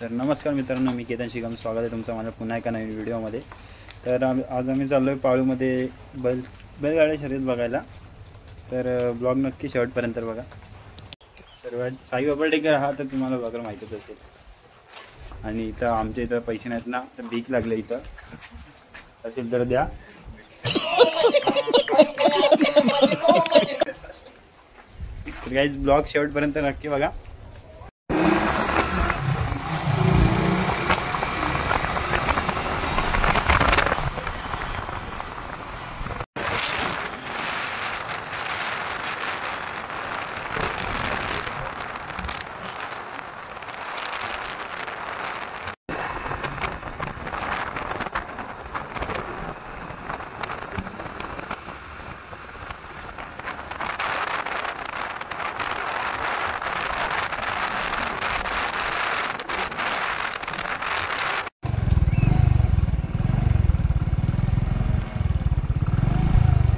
तर नमस्कार मित्रांनो, मी केतन शिगम, स्वागत आहे तुमचं माझ्या पुन्हा एका नवीन व्हिडिओमध्ये। तर आज आम्ही चाललो आहे पाळूमध्ये बैलगाड्या शर्यत बघायला। तर ब्लॉग नक्की शेवटपर्यंत बघा। सर्वात साई बाबर्डेकर हा तर तुम्हाला ब्लॉगर माहीतच असेल। आणि इथं आमच्या इथं पैसे नाहीत ना, तर भीक लागले, इथं असेल तर द्या। तर गाईज ब्लॉग शेवटपर्यंत नक्की बघा।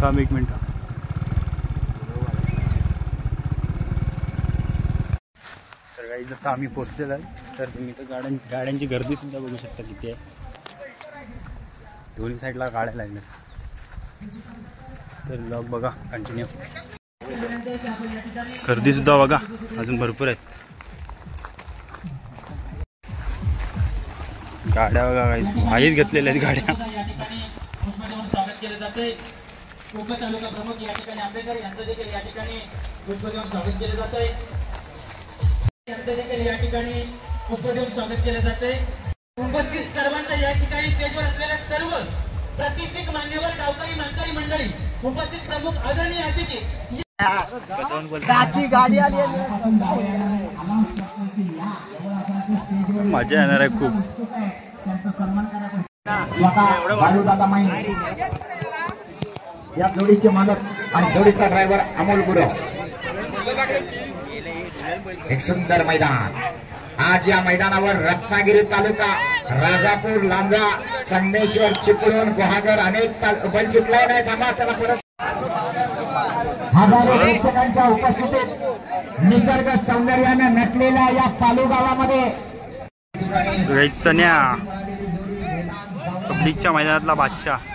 थांब एक मिनिट। तर गाईज आता आम्ही पोहोचलेलो आहे। तर तुम्ही तर गाड्यांची गर्दी सुद्धा बघू शकता किती आहे। दोन्ही साईडला गाड्या लागल्या। तर ब्लॉग बघा कंटिन्यू। गर्दी सुद्धा बघा अजून भरपूर आहेत। गाड्या बघा गाईज, आईच घेतलेल्या आहेत गाड्या। कोकण तालुका प्रमुख या ठिकाणी आंबेडकर यांचं देखील या ठिकाणी पुष्पदेऊन स्वागत केले जात आहे। यांचं देखील या ठिकाणी पुष्पदेऊन स्वागत केले जाते। उपस्थित सर्वांचं या ठिकाणी स्टेजवर असलेल्या सर्व प्रतिष्ठित मान्यवर गावकरी मानकरी मंडळी, उपस्थित प्रमुख आदरणीय अतिथी, गाडी आली मजा येणार आहे खूप। त्यांचा सन्मान करा। या जोडीचे मालक आणि जोडीचा ड्रायव्हर अमोल गुरव। एक सुंदर मैदान। आज या मैदानावर रत्नागिरी तालुका, राजापूर, लांजा, संगमेश्वर, चिपळूण, गुहागर अनेक बैल चिपलाय नाही थांबा त्याला परत। हजारो प्रेक्षकांच्या उपस्थितीत निसर्ग सौंदर्याने नटलेल्या या पालू गावामध्ये चण्या पब्लिकच्या मैदानातला बादशाह।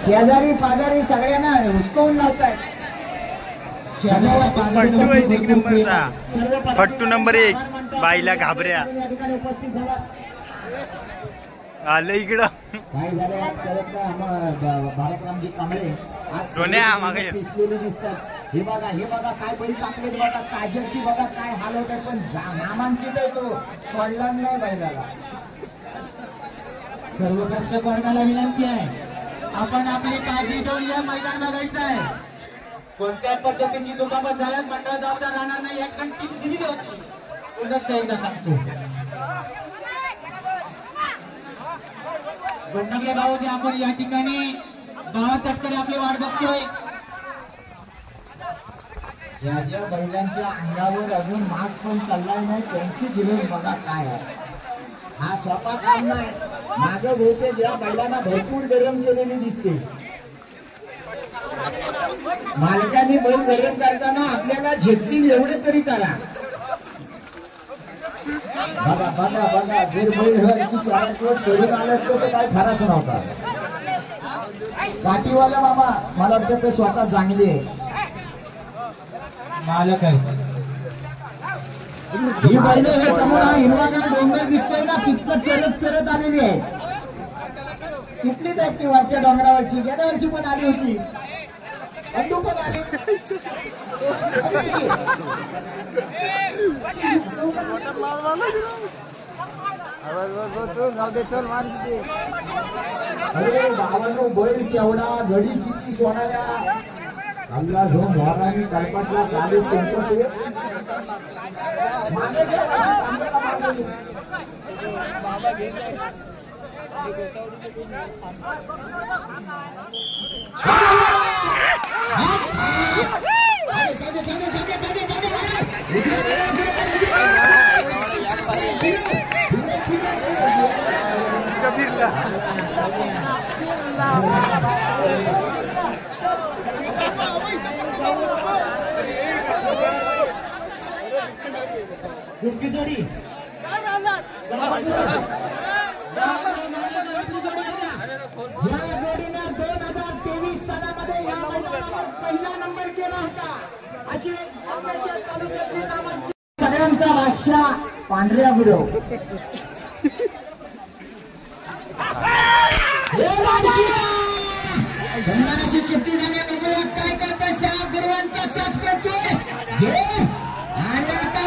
शेजारी पाजारी सगळ्यांना हुसकावून लावताय। फट्टू नंबर 1 बाईला घाबऱ्या आलं इकडं। काय झालं आज भारतरामजी कांबळे सोन्या मागे दिसतात। हे बघा काय बैल टाकलेत बघा, काजलची बघा काय हाल होत आहे, पण नामांकित आहे तो, सोडला नाही बैलाला। सर्व प्रेक्षक वर्गाला विनंती आहे, आपण आपली काळजी घेऊन या मैदान बघायचं आहे। कोणत्या पद्धतीची दुखापत झाल्यास मंडळ जबाबदार राहणार नाही, एक कंटिन्यू दिली होती। पुन्हा एकदा सांगतो, गोंडके भाऊजी आपण या ठिकाणी गावात तटकरी आपली वाट बघतोय। ज्या ज्या बैलांच्या अंगावर अजून मास्क पण चाललाय नाही त्यांची दिलेली बघा काय आहे। हा स्वतः काम नाही, मागे बहुतेक या बैलांना भरपूर गरम केलेली दिसते। मालकाने बैल गरम करताना आपल्याला झेपतील एवढे तरी करा। बघा बघा बघा, जर बैल चढून आलं असतं तर काय खराच नव्हता। काठीवाला मामा मला वाटतं ते स्वतः चांगली आहे, मालक आहे। ही बैल हे समोर हिरवागार डोंगर दिसतोय ना, तिथं चरत आलेली आहे। तिथलीच आहे ती वरच्या डोंगरावरची, गेल्या वर्षी पण आली होती, अंडू पण आली। अरे गावानो बैल केवढा, घडी किती सोडायला अल्ला जो मोहरानी कल्पटला चालीस तुमचं ते मागे घ्या मागे बाबा घे कुठली जोडी ज्या जोडीने 2023 सालामध्ये या मैदानावर पहिला नंबर केला होता अशी सगळ्यांचा भाषा पांढऱ्या गुरव संघाशी सुट्टी झाल्याबरोबर काय करतोय शाह गुरुवांचा साथ करतोय आणि आता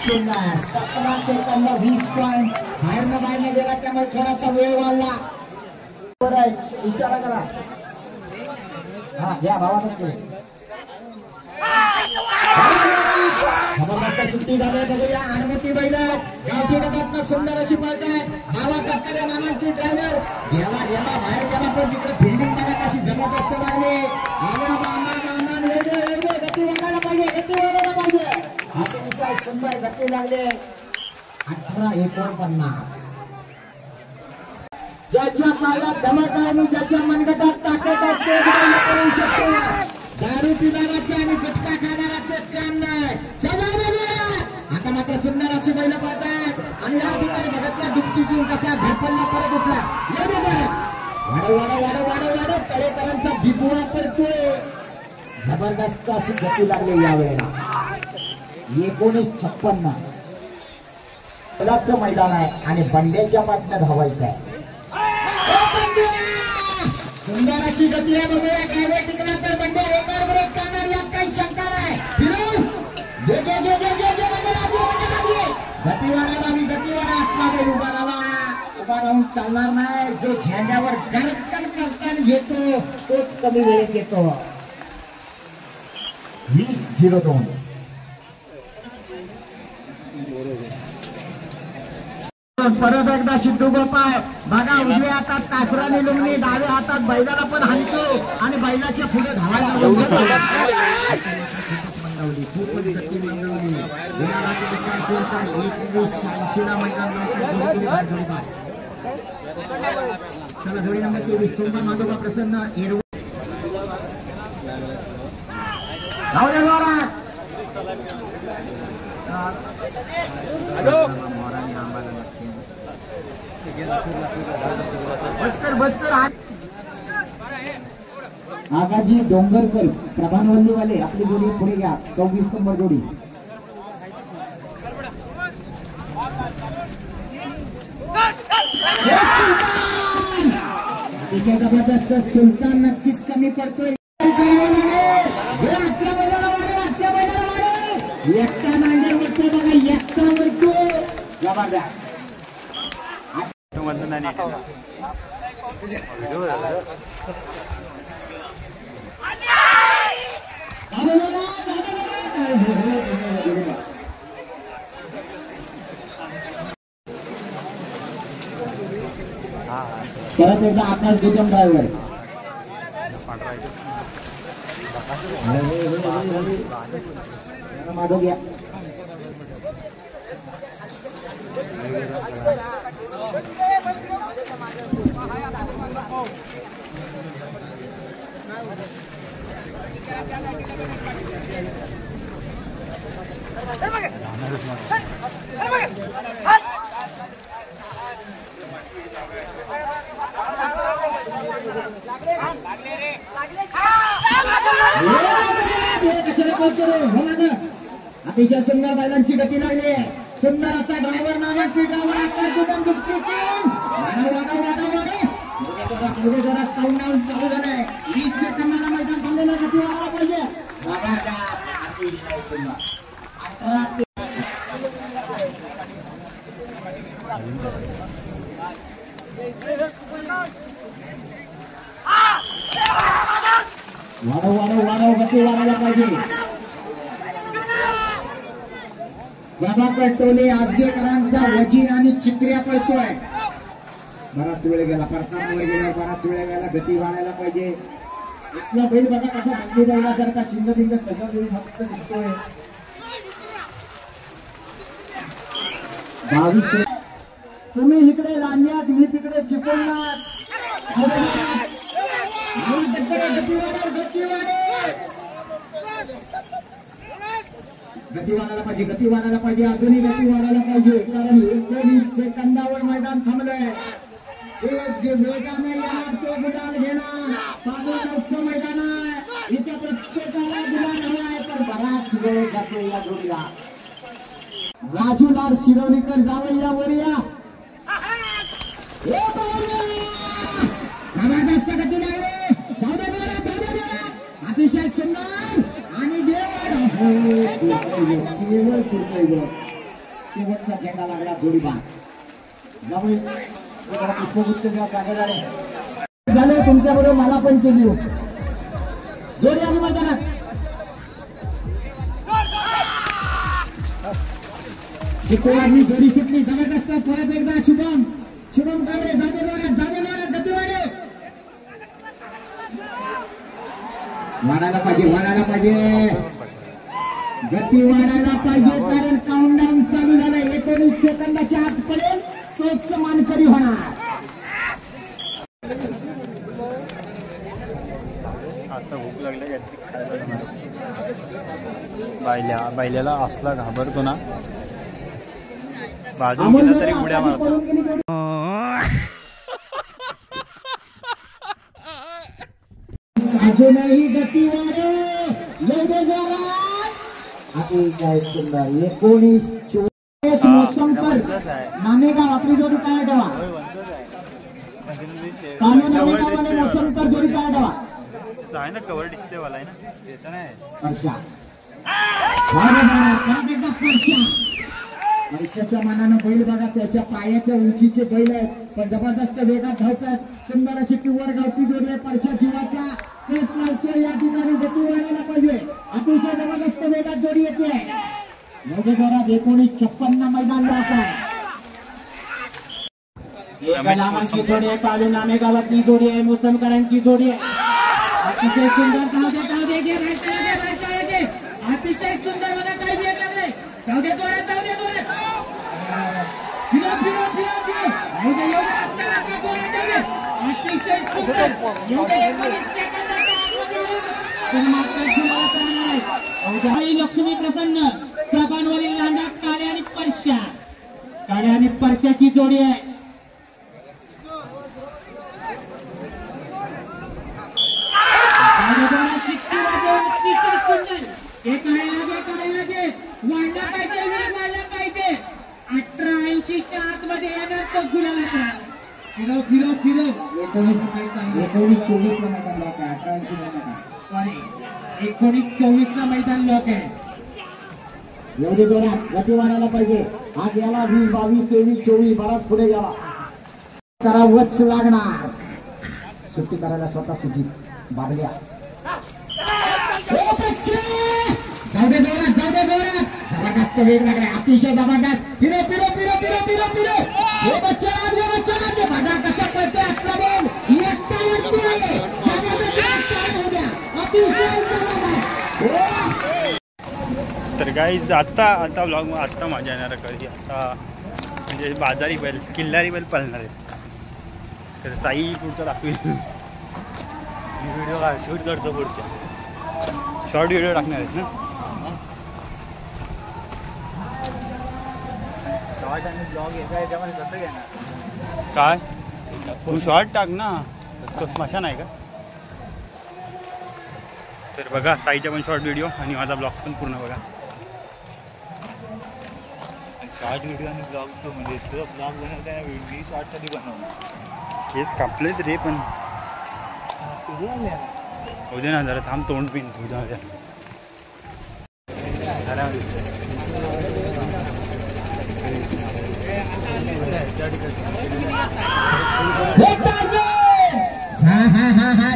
सुंदर 17 सेकंद 20 पॉइंट बाहेरनं गेला त्यामुळे थोडासा वेळ वाढला इशारा करा हा घ्या भावानं जबरदस्त सुट्टी झाली बघूया अनुमती बैल गावठी गटातनं सुंदर अशी पळताय भावा कटकऱ्या मामांची ड्रायव्हर गेला बाहेर गेला पण तिकडे फिल्डिंग बघा कशी जबरदस्त लागली गती वाढायला पाहिजे अतिशय सुंदर गती लागले 18-49 ज्याच्या पायात धमक आहे आणि ज्याच्या मनगटात ताकद आहे ते करू शकतो दारू पिणाराचे आणि गुटखा खाणाराचे काम नाही आता मात्र सुंदर अशी बैल पाहतात आणि या ठिकाणी बघतला दुपटी घेऊन कसा धडपडला परत उठला वाढव तळेकरांचा बिबुळा पडतोय जबरदस्त अशी गती लागली यावेळेला 1956 मैदान आहे आणि बंड्याच्या पाठनं धावायचं आहे सुंदर अशी गती आहे बघूया ड्रायव्हर टिकला तर बंड्या रेकॉर्ड ब्रेक करणार यात काही शंका नाही गती वाढा आत्मा बैल उभा राहून चालणार नाही जो झेंड्यावर गरकन करताना घेतो तोच कमी वेळेत येतो 20-02 परत एकदा सिद्धू गोपाळ बघा उजव्या हातात कासराने लुंगणी डाव्या हातात बैलाला पण हाणतो आणि बैलाच्या पुढे धावायला जोडी नंबर 23 सोमवार माधोबा प्रसन्न आगाजी डोंगरकर प्रभानवल्लीवाले आपली जोडी पुढे घ्या 26 नंबर जोडी अतिशय जबरदस्त सुलतान नक्कीच कमी पडतोय एकटा नांगर वरतो बघा एकटा वरतो जबरदस्त परत एकदा आकाश दुजम ड्रायव्हर माधव घ्या अतिशय सुंदर बैलांची गती लागली आहे सुंदर असा ड्रायव्हर नावाची ड्रायव्हर काउंटडाऊन चालू झालाय 20 सेकंदाला मैदान थांबलेलं गती वाढायला पाहिजे अतिशय सुंदर वाढव गती वाढायला पाहिजे प्रभाकर टोले आजगेकरांचा वजीर आणि चित्र्या पळतोय बराच वेळ गेला परतावर गेला बराच वेळ गेला गती वाढायला पाहिजे आपला बैल बघा कसा बंदी बैलासारखा शिंगबिंग सगळं मस्त दिसतोय 22 तुम्ही इकडे लांब्यात मी तिकडे चिपळणार गती वाढायला पाहिजे अजूनही गती वाढायला पाहिजे कारण 19 सेकंदावर मैदान थांबलंय वेगाने येणार तो गुलाल घेणार पाच मैदान आहे इथे प्रत्येकाला गुलाल हवा आहे पण बराच वेळ जातो या जोडीला राजूलाल शिरोलीकर जावं या वरिया जबरदस्त गती लागली अतिशय सुंदर आणि शेवटचा झेंडा लागला जोडीबा जावई पुष्पगुच्छ झाले तुमच्या बरोबर मला पण केली जोडी आली मैदानात कोणाची जोडी सुटली जबरदस्त परत एकदा शुभम कांबळे जागे गती वाढायला पाहिजे गती वाढायला पाहिजे कारण काउंटडाऊन चालू झालाय 19 सेकंदाच्या आत पडेल तोच मानकरी होणार आता भूक लागली बैल्याला असला घाबरतो ना बाजून गेला तरी उड्या मारतो अजूनही गती वाढे एवढे जोरात अतिशय सुंदर 19-24 मोसमकर नामेगाव आपली जोडी काय ठेवा नामेगावने मोसमकर जोडी काय ठेवा आहे ना कव्हर डिस्प्ले वाला आहे ना त्याचा नाही परशा पैशाच्या मनानं बैल बघा त्याच्या पायाच्या उंचीचे बैल आहेत पण जबरदस्त वेगात धावतात सुंदर अशी प्युअर गावठी जोडी आहे परशा जीवाचा केस लावतोय या ठिकाणी गती वाढायला पाहिजे अतिशय जबरदस्त वेगात जोडी येते मोठे जोरात 1956 मैदान लॉक आहे नामांची जोडी आहे पालू नामेगावातली जोडी आहे मोसमकरांची जोडी आहे अतिशय सुंदर अतिशय सुंदर मला काय वेग लागले अतिशय लक्ष्मी प्रसन्न प्रभांवरील लांडा काळे आणि परशाची जोडी आहे वाढला पाहिजे 18-80च्या आतमध्ये येणार तो गुलाला फिरो 19-24 ला मैदान लॉक आहे 19-24 ला मैदान लॉक आहे एवढी जोरात गती वाढायला पाहिजे आज याला 20, 22, 23, 24 बराच पुढे गेला करावंच लागणार सुट्टी करायला स्वतः सुजित बाबल्या जाऊ दे जोरात जबरदस्त वेग लागलाय अतिशय जबरदस्त फिरो हे बच्चा बघा कसं पळते आपला बॉल एकटा वरती अतिशय जबरदस्त तर गाईज आता व्लॉग आता मजा येणार कधी आता म्हणजे बाजारी बैल किल्लारी बैल पळणार आहेत तर साई पुढचा दाखवेल व्हिडिओ शूट करतो पुढच्या शॉर्ट व्हिडिओ टाकणार आहेत ना शॉर्ट आणि ब्लॉग याच्यामध्ये कसं घेणार काय तू शॉर्ट टाक ना तो स्मशान आहे का तर बघा साईचा पण शॉर्ट व्हिडिओ आणि माझा ब्लॉग पण पूर्ण बघा शॉर्ट व्हिडिओ आणि ब्लॉग तो म्हणजे तुझा ब्लॉग बनवताना मी शॉर्ट कधी बनवणार केस कापलेत रे पण होऊ दे ना जरा थांब तोंड पिन तुझ्या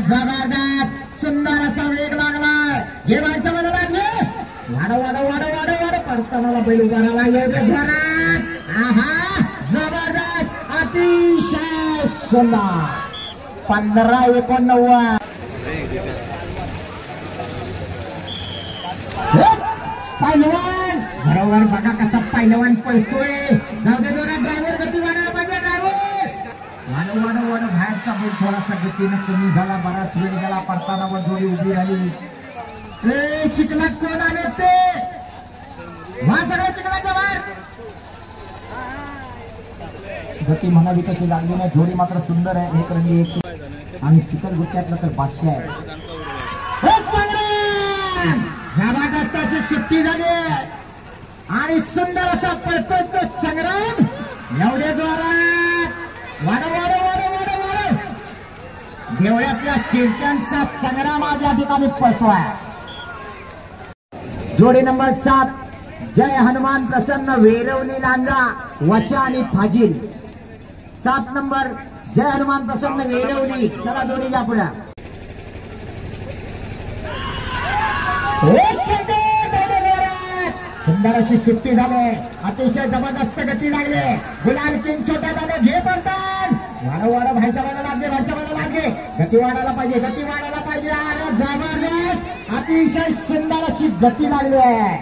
जबरदस्त सुंदर असा वेग लागला हे बाहेरच्या मला लागले वाढ पडता मला बैल उभा राहिला एवढे जोरात जबरदस्त अतिशय सुंदर 15-89 पहिलवान बरोबर बघा कसा पहिलवान पळतोय जाऊ दे जोरात ड्रायव्हर गती वाढायला पाहिजे ड्रायव्हर वाढ बाहेरचा बैल थोडासा गतीनं कमी झाला, बराच वेळ गेला, पडताना व जोडी उभी राहिली. चिखलात कोण आले ते वा सगळ्या चिखलाच्या बाहेर. गती म्हणावी तशी लागली नाही, जोडी मात्र सुंदर आहे. एक रंगी एक आणि चिखल गुट्ट्यातलं तर भाष्य आहे. जबरदस्त अशी सुट्टी झाली आणि सुंदर असा पळतोय तो संग्राम. एवढ्या जोरात वाढ वाढ वाढ वाढ वाढ देवळ्यातल्या शिरक्यांचा संग्राम आज या ठिकाणी पळतोय. जोडी नंबर 7 जय हनुमान प्रसन्न वेरवली लांजा वशा आणि फाजील. 7 नंबर जय हनुमान प्रसन्न वेरवली. चला जोडी घ्या पुढे. सुंदर अशी सुट्टी झाली, अतिशय जबरदस्त गती लागले. गुलाल किंग छोट्या दादा घे पडतात. वाढ वाढ व्हायच्या वेळेला लागले, व्हायच्या वेळेला लागले. गती वाढायला पाहिजे, गती वाढायला पाहिजे. आणि जबरदस्त अतिशय सुंदर अशी गती लागली आहे.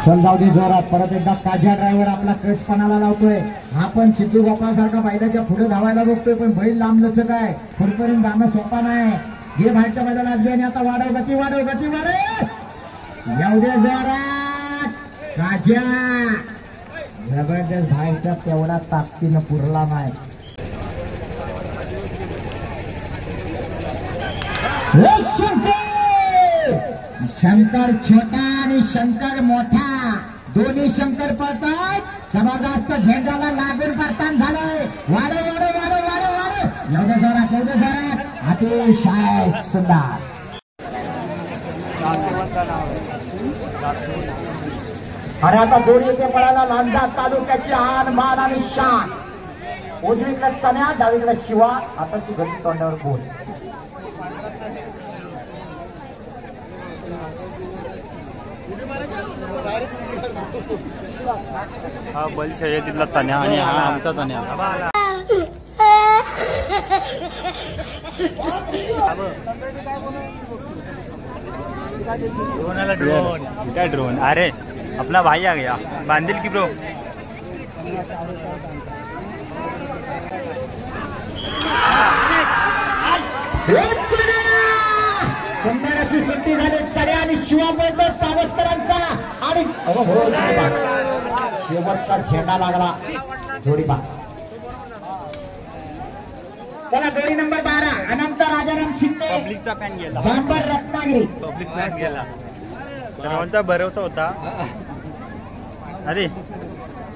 चल जाऊ दे जोरात. परत एकदा काझ्या ड्रायव्हर आपला केसपणाला लावतोय. हा पण सिद्धू गोपाळसारखा बैलाच्या पुढे धावायला बघतोय, पण बैल लांब लचक आहे. पुढपर्यंत जाणं सोपा नाही. हे बाहेरच्या बैलाला लागली आणि आता वाढव, गती वाढव, गती वाढव. येऊ दे जोरात काझ्या. जबरदस्त बाहेरच्या तेवढा ताकदीनं पुरला नाही. शंकर छोटा आणि शंकर मोठा दोन्ही शंकर पळतात. जबरदस्त झेंड्याला लागून पडताना झालंय. वाढ वाढ वाढ वाढ वाढ. एवढ्या जोरात, एवढ्या जोरात. अतिशय सुंदर. आणि आता जोडी येते पळायला लांजा तालुक्याची आन मान आणि शान. उजवीकडे चण्या, डावीकडे शिवा. आताची घडी तोंडावर बोल. हा बैल शर्यतीतला चण्या आणि हा आमचा चण्या. ड्रोन क्या ड्रोन? अरे अपना भाई आ गया. बांधिल की ब्रो. सुंदर अशी सुट्टी झाली. चण्या आणि शिवा बोलतो पावसकरांचा आणि शेवटचा झेंडा लागला. जोडी बा. चला जोडी नंबर 12 अनंत राजाराम शिंदे. पब्लिकचा पॅन गेला. बांबर रत्नागिरी. पब्लिक पॅन गेला. सर्वांचा भरोसा होता. अरे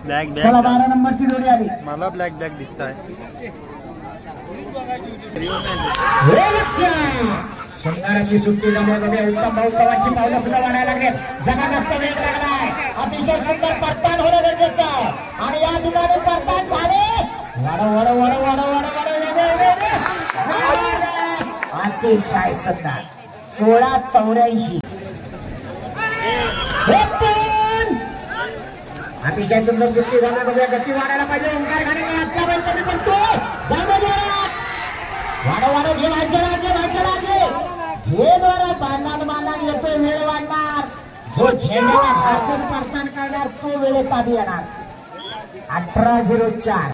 ब्लॅक बॅग. चला 12 नंबरची जोडी आली. मला ब्लॅक बॅग दिसत आहे. सुंदर अशी सुट्टी झाल्यामध्ये उत्तम भाऊ चव्हाणची पावलं सुद्धा वाढायला लागले. जबरदस्त वेग लागलाय. अतिशय सुंदर परतान होणं गरजेचं आहे आणि या ठिकाणी परतान झाले. वाढ वाढ वाढ वाढ वाढ वाढ. अतिशय सुंदर. 1684. अतिशय सुंदर सुट्टी झाल्यामध्ये गती वाढायला पाहिजे. ओंकार घाणेकर आपला बैल कमी पडतो. वाढ वाढ घे व्हायच्या लागले, व्हायच्या लागले. हे द्वारा बांधणार बांधणार येतोय. वेळ वाढणार. जो झेंड्याला घासून परतान करणार तो वेळेत आधी येणार. 1804.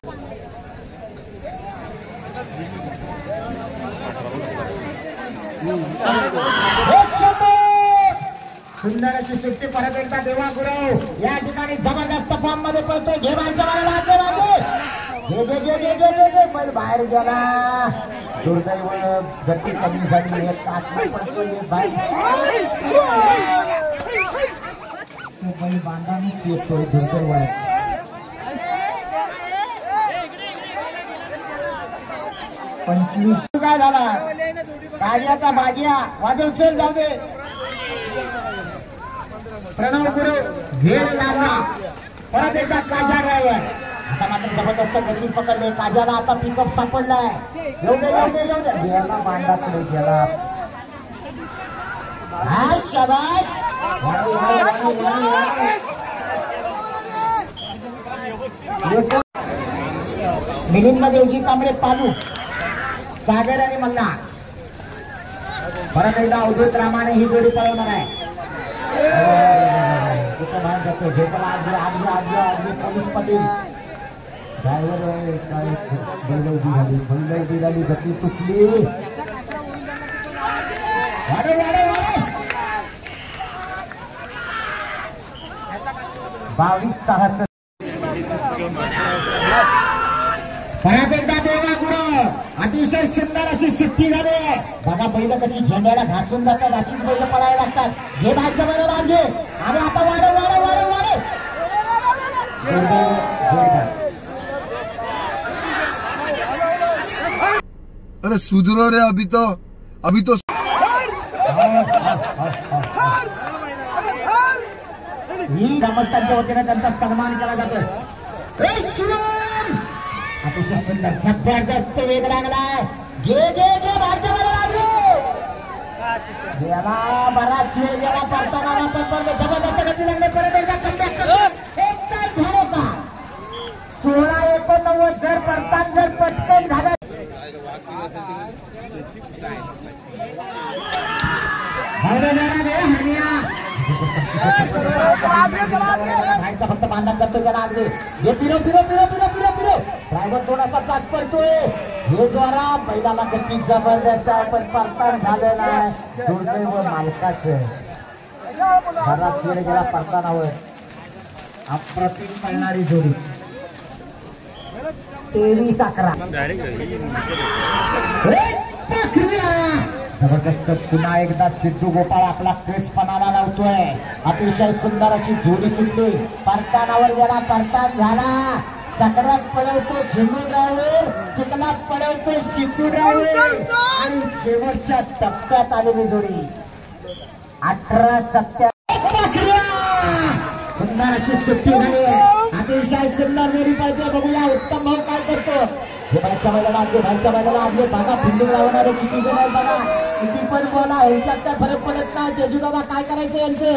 सुंदर अशी सुट्टी. परत एकदा देवा गुरव या ठिकाणी जबरदस्त फॉर्म मध्ये पळतोय. घे बाहेरच्या बाहेर लागले लागले. घे घे घे घे घे घे. बैल बाहेर गेला. दुर्दैव गती कमी झाली. एक आतला पडतोय, एक बाहेर. बैल बांधानीच येतोय. दुर्दैव आहे. काय झाला? काळ्याचा बाजिया वाजव. चल जाऊ दे. प्रणव गुरु घेर लागला. परत एकदा काझ्या ड्रायव्हर. आता मात्र जबरदस्त गती पकडले. काझ्याला आता पिकअप सापडलाय. येऊ दे येऊ दे येऊ दे. गेला बांधा पुढे गेला. हा शाबास. मिलिंद देवजी कांबळे पालू सागर आणि मल्हार. परत एकदा अवधूत रामाने ही जोडी पळवणार आहे. बाहेर जातो. पोलीस पाटील ड्रायव्हर काय बैलवडी झाली गती तुटली. वाढे वाढे वाढे 22-6 परत एकदा देवा गुरु. अतिशय सुंदर अशी सुट्टी झाली आहे बघा. बैल कशी झेंड्याला घासून जातात अशीच बैल पळायला लागतात. घे बाहेरच्या बरोबर घे आणि आता वाढे वाढे वाढे वाढे अरे सुधरो रे अभी तो ही ग्रामस्थांच्या वतीने त्यांचा सन्मान केला जातो. अतिशय सुंदर जबरदस्त वेग लागलाय. घे घे घे भाजप गेला बराच वेळ गेला पडताना जबरदस्त गती लागले. परत एकदा कमबॅक एकदम झालं का 16-89 जर पडताना जर पटकन झालं फक्त बांधण करतो त्याला अगदी. हे फिरो फिरो फिरो फिरो फिरो फिरो ड्रायव्हर थोडासा चाक पडतोय. हे जोरा बैलाला गती जबरदस्त आहे पण पडताना झालं नाही. दुर्दैव मालकाचं बराच वेळ गेला पडतानावर. अप्रतिम पळणारी जोडी 23-11 जबरदस्त. पुन्हा एकदा सिद्धू गोपाळ आपला केसपणाला लावतोय. अतिशय सुंदर अशी जोडी सुटली. परतानावर गेला परतान झाला. चक्रात पळवतो झेंडू ड्रायव्हर चिखलात पळवतो सिद्धू ड्रायव्हर आणि शेवटच्या टप्प्यात आलेली जोडी 18-7 सुंदर अशी सुट्टी झाली. अतिशय सुंदर जोडी पळते. बघूया उत्तम भाऊ काय करतो. बाहेरच्या बैलाला आगे बाहेरच्या बैलाला आगे बघा. फिल्डिंग लावणारे किती जण आहेत बघा. किती पण बोला यांच्यात काय फरक पडत नाही. तेजू दादा काय करायचं यांचं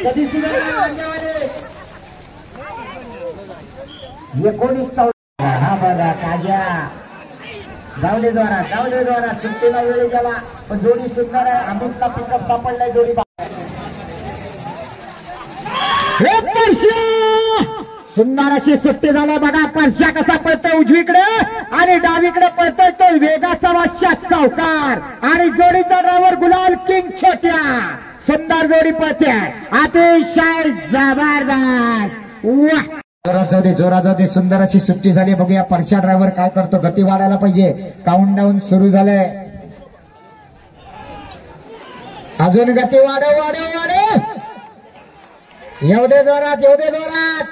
कधी सुद्धा 19-14 हा बघा काजा गावले द्वारा सुट्टीला वेळ गेला पण जोडी सुंदर आहे. अमितला पिकअप सापडलाय जोडी. सुंदर अशी सुट्टी झाली बघा. परश्या कसा पळतोय उजवीकडे आणि डावीकडे पळतोय तो वेगाचा वाश्या सावकार आणि जोडीचा ड्रायव्हर गुलाल किंग छोट्या. सुंदर जोडी पळते अतिशय जबरदस्त. जोरा जाऊ दे सुंदर अशी सुट्टी झाली. बघूया परश्या ड्रायव्हर काय करतो. गती वाढायला पाहिजे. काउंट डाऊन सुरू झालंय. अजून गती वाढव वाढव वाढव. येऊ दे जोरात.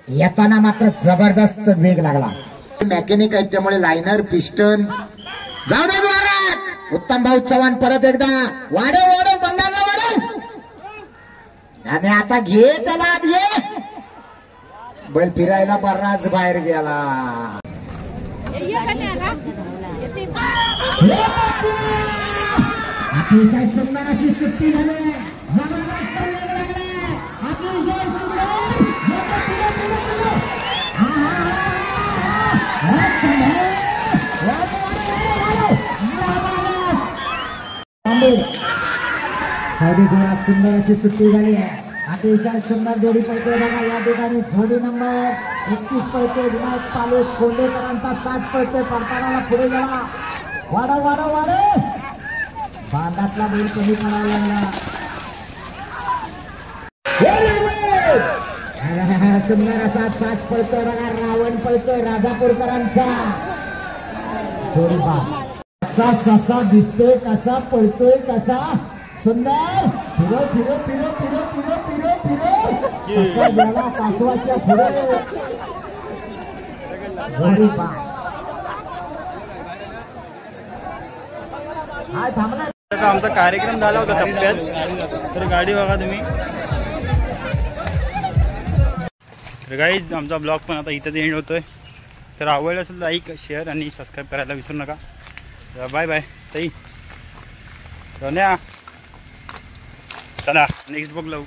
येताना मात्र जबरदस्त वेग लागला. मेकॅनिक आहेत त्यामुळे लायनर पिस्टन जाऊ दे जोरात. उत्तम भाऊ चव्हाण परत एकदा वाढव बंडाला वाढव आणि आता घे त्याला घे. बैल फिरायला बराच बाहेर गेला. अतिशय सुंदर अशी सुट्टी झाली. सुंदर अशी सुट्टी झाली आहे. अतिशय सुंदर जोडी पळते बघा. या ठिकाणी जोडी नंबर 21 पळते विनायक पाले कोंडेकरांचा 60 पळते. परतानाला पुढे गेला. वाढव बांधातला बैल कमी पडायला लागला. सुंदर असा 5 पळतोय बघा. रावण पळतोय राजापूरकरांचा जोडी. कसा दिसतोय कसा पळतोय कसा सुंदर. फिरो गेला कासवाच्या पुढे जोडी. आमचा कार्यक्रम झाला होता टप्प्यात. तर गाडी बघा तुम्ही. तर गाईज आमचा ब्लॉग पण आता इथंच एंड होतोय. तर आवडलं असेल लाईक शेअर आणि सबस्क्राईब करायला विसरू नका. बाय बाय ताई. धन्यवाद. चला नेक्स्ट ब्लॉग